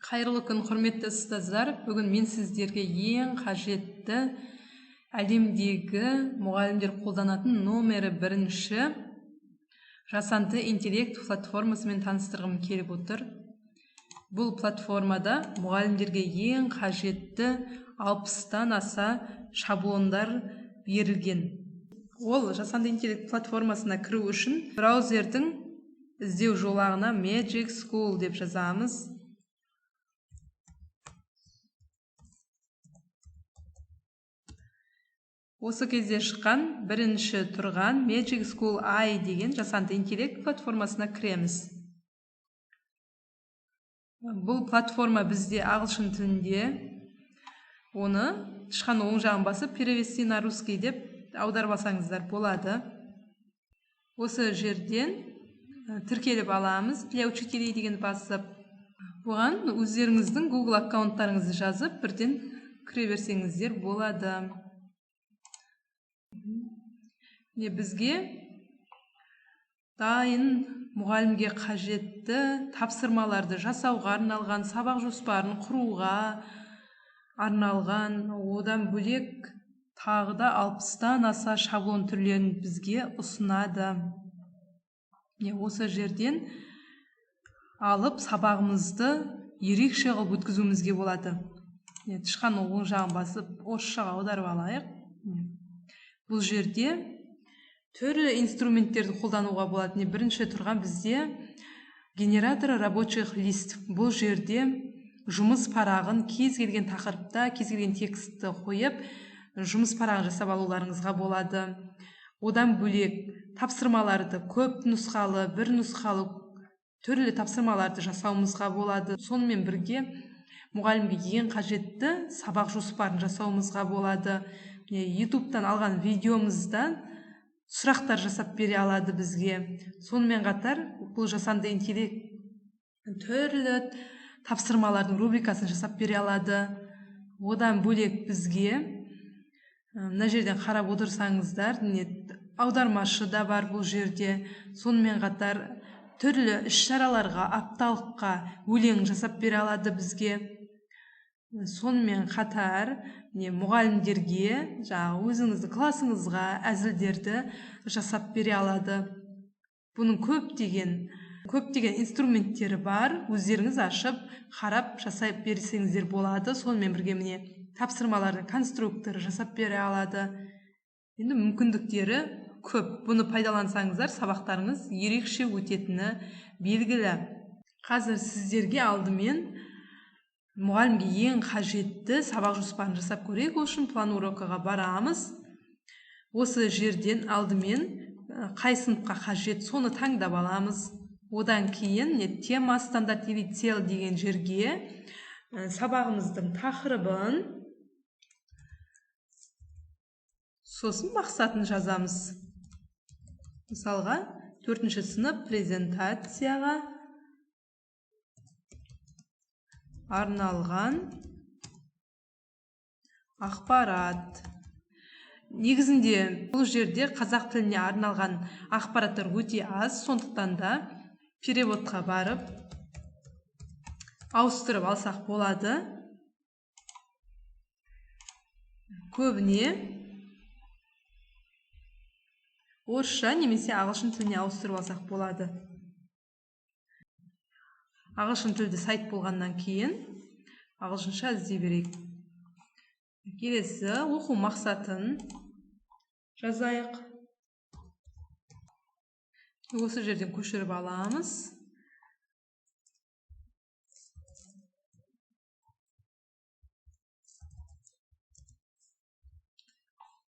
Қайырлы күн, құрметті ұстаздар. Бүгін мен сіздерге ең қажетті әлемдегі мұғалімдер қолданатын номері бірінші жасанды интеллект платформасымен таныстырғым келіп отыр. Бұл платформада мұғалімдерге ең қажетті 60-тан аса шаблондар берілген. Ол жасанды интеллект платформасына кіру үшін браузердің іздеу жолағына Magic School деп жазамыз. Осы кезде шыққан бірінші тұрған Magic School AI деген жасанды интеллект платформасына кіреміз. Бұл платформа бізде ағылшын тілінде. Оны тышқан оң жағын басып перевести на русский деп аударып алсаңыздар болады. Осы жерден тіркеліп аламыз. Для учителей деген басып. Бұған өздеріңіздің Google аккаунттарыңызды жазып, бірден кіре берсеңіздер болады. Бізге дайын мұғалімге қажетті тапсырмаларды жасауға арналған, сабақ жоспарын құруға арналған, одан бөлек тағы да 60-тан аса шаблон түрлерін бізге ұсынады. Осы жерден алып сабағымызды ерекше қылып өткізуімізге болады. Тышқан оң жағын басып, осы жаққа аударып алайық. Бұл жерде түрлі инструменттерді қолдануға болады. Бірінші тұрған бізде генератор рабочих лист. Бұл жерде жұмыс парағын кез келген тақырыпта, кез келген текстті қойып, жұмыс парағын жасап алуларыңызға болады. Одан бөлек тапсырмаларды көп нұсқалы, бір нұсқалы түрлі тапсырмаларды жасауымызға болады. Сонымен бірге мұғалімге ең қажетті сабақ жоспарын жасауымызға болады. YouTube'тан алған видеомыздан сұрақтар жасап бере алады бізге. Сонымен қатар бұл жасанды интеллект түрлі тапсырмалардың рубрикасын жасап бере алады. Одан бөлек бізге мына жерден қарап отырсаңыздар, аудармашы да бар бұл жерде. Сонымен қатар түрлі іс-шараларға, апталыққа өлең жасап бере алады бізге. Сонымен қатар мұғалімдерге өзіңіздің классыңызға әзілдерді жасап бере алады. Бұның көптеген инструменттері бар. Өздеріңіз ашып, қарап жасап берсеңіздер болады. Сонымен бірге тапсырмалардың конструкторы жасап бере алады. Енді мүмкіндіктері көп. Бұны пайдалансаңыздар, сабақтарыңыз ерекше өтетіні белгілі. Қазір сіздерге алдымен мұғалімге ең қажетті сабақ жоспарын жасап көрейік. Ол үшін план урокыға барамыз. Осы жерден алдымен қай сыныпқа қажет, соны таңдап аламыз. Одан кейін тема, стандарт или цель деген жерге сабағымыздың тақырыбын, сосын мақсатын жазамыз. Мысалға, 4-ші сынып презентацияға арналған ақпарат. Негізінде бұл жерде қазақ тіліне арналған ақпараттар өте аз, сондықтан да переводқа барып ауыстырып алсақ болады. Көбіне орысша немесе ағылшын тіліне ауыстырып алсақ болады. Ағылшын тілді сайт болғаннан кейін ағылшынша іздей берейік. Келесі оқу мақсатын жазайық. Осы жерден көшіріп аламыз.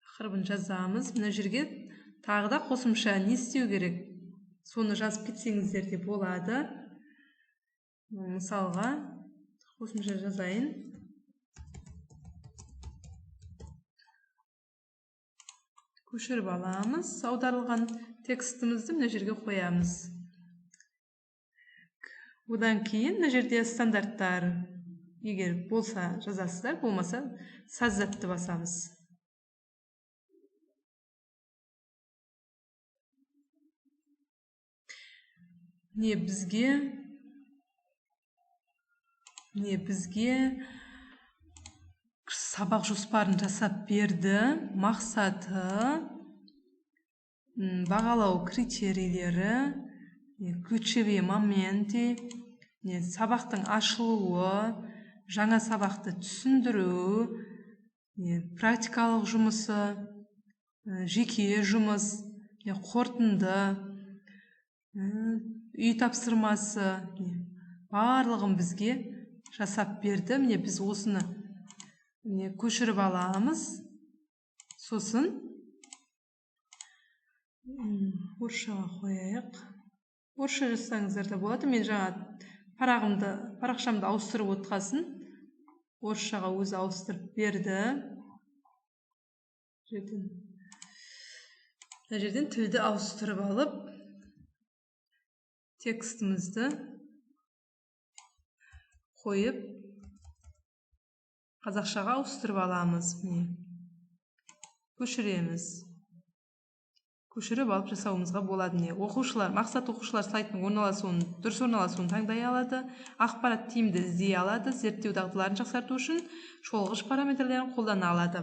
Тақырыбын жазамыз. Мына жерге тағы да қосымша не істеу керек? Соны жазып кетсеңіздер де болады. Мысалға, қосымша жазайын. Көшіріп аламыз. Аударылған текстімізді мына жерге қоямыз. Одан кейін мына жерде стандарттар егер болса жазасыздар, болмаса саззатты басамыз. Бізге міне бізге сабақ жоспарын жасап берді. Мақсаты бағалау критерийлері, ключевые моменты, сабақтың ашылуы, жаңа сабақты түсіндіру, практикалық жұмысы, жеке жұмыс, қорытынды, үй тапсырмасы, барлығын бізге жасап берді. Міне біз осыны көшіріп аламыз. Сосын орысшаға қояйық. Орысша жазсаңыздар да болады. Мен жаңа парақшамды ауыстырып отқасын орысшаға өзі ауыстырып берді. Мына жерден тілді ауыстырып алып, текстімізді қойып, қазақшаға ауыстырып аламыз. Көшіреміз. Көшіріп алып жасауымызға болады. Мақсат оқушылар слайдтың дұрыс орналасуын таңдай алады, ақпарат тиімді іздей алады, зерттеу дағдыларын жақсарту үшін шолғыш параметрлерін қолдана алады.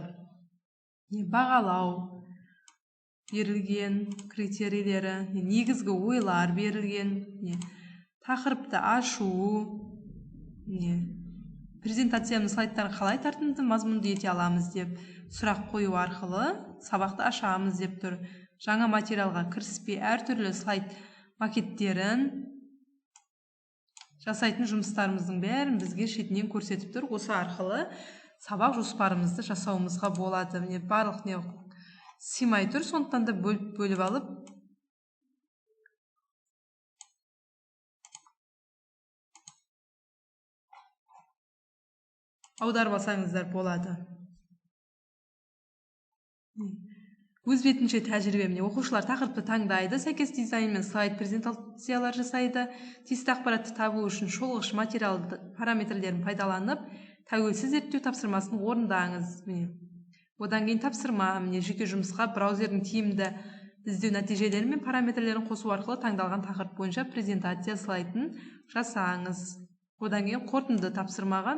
Бағалау берілген критерийлері, негізгі ойлар берілген, тақырыпты ашу, презентацияның слайдтарын қалай тартымды мазмұнды ете аламыз деп сұрақ қою арқылы сабақты ашамыз деп тұр. Жаңа материалға кіріспей әртүрлі слайд макеттерін жасайтын жұмыстарымыздың бәрін бізге шетінен көрсетіп тұр. Осы арқылы сабақ жоспарымызды жасауымызға болады. Барлық симай тұр, сондықтан да бөліп алып аударып алсаңыздар болады. Өз бетінше тәжірибе. Оқушылар тақырыпты таңдайды, сәйкес дизайнмен слайд презентациялар жасайды. Тиісті ақпаратты табу үшін шолғыш материал параметрлерін пайдаланып, тәуелсіз зерттеу тапсырмасын орындаңыз. Одан кейін тапсырма, жеке жұмысқа браузердің тиімді іздеу нәтижелері мен параметрлерін қосу арқылы таңдалған тақырып бойынша презентация слайдын жасаңыз. Одан кейін қорытынды тапсырмаға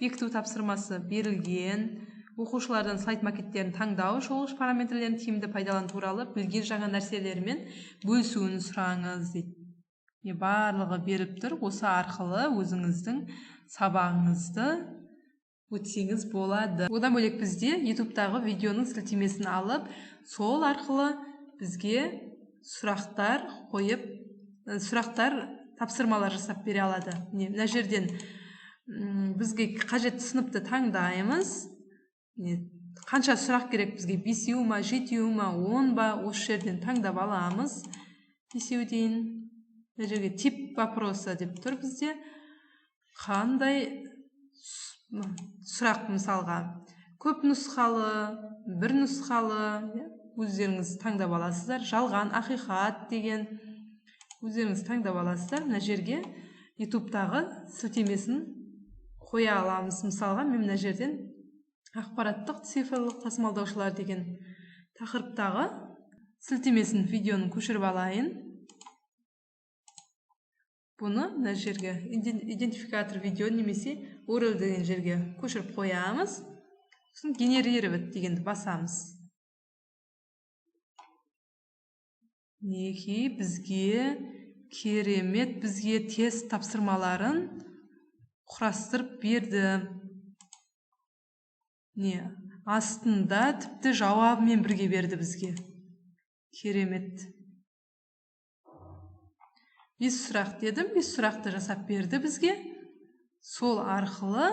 бекіту тапсырмасы берілген. Оқушылардан слайд макеттерін таңдау, шолғыш параметрлерін тиімді пайдалану туралы білген жаңа нәрселермен бөлісуін сұраңыз дейді. Барлығы беріп тұр. Осы арқылы өзіңіздің сабағыңызды өтсеңіз болады. Одан бөлек бізде ютубтағы видеоның сілтемесін алып, сол арқылы бізге сұрақтар қойып, тапсырмалар жасап бере алады. Мына жерден бізге қажетті сыныпты таңдаймыз. Қанша сұрақ керек бізге? 5 ма, 7 ма, 10 ба? Осы жерден таңдап аламыз. 5 дейін. Мына жерге тип вопроса деп тұр бізде. Қандай сұрақ мысалға? Көп нұсқалы, бір нұсқалы, өздеріңіз таңдап аласыздар. Жалған, ақиқат деген өздеріңіз таңдап аласыздар. Мына жерге ютубтағы сілтемесін қоя аламыз. Мысалға, мен мына жерден ақпараттық цифрлық тасымалдаушылар деген тақырыптағы сілтемесін видеоның көшіріп алайын. Бұны мына жерге идентификатор видео немесе URL деген жерге көшіріп қоямыз. Сосын генерировать дегенді басамыз. Бізге керемет, бізге тест тапсырмаларын құрастырып берді. Астында тіпті жауабымен бірге берді бізге. Керемет. 5 сұрақ дедім, 5 сұрақты жасап берді бізге. Сол арқылы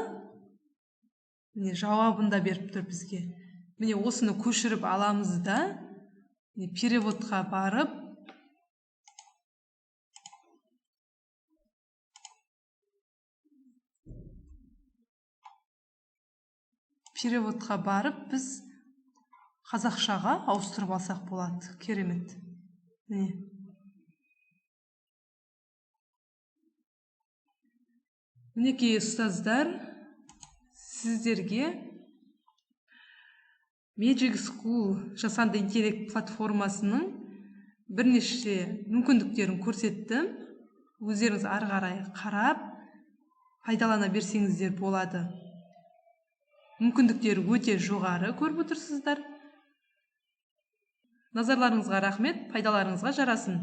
жауабында беріп тұр бізге. Осыны көшіріп аламыз да, переводқа барып, біз қазақшаға ауыстырып алсақ болады. Керемет. Мінекей ұстаздар, сіздерге Magic School жасанды интеллект платформасының бірнеше мүмкіндіктерін көрсеттім. Өздеріңіз ары қарай қарап, пайдалана берсеңіздер болады. Мүмкіндіктері өте жоғары, көріп отырсыздар. Назарларыңызға рахмет, пайдаларыңызға жарасын.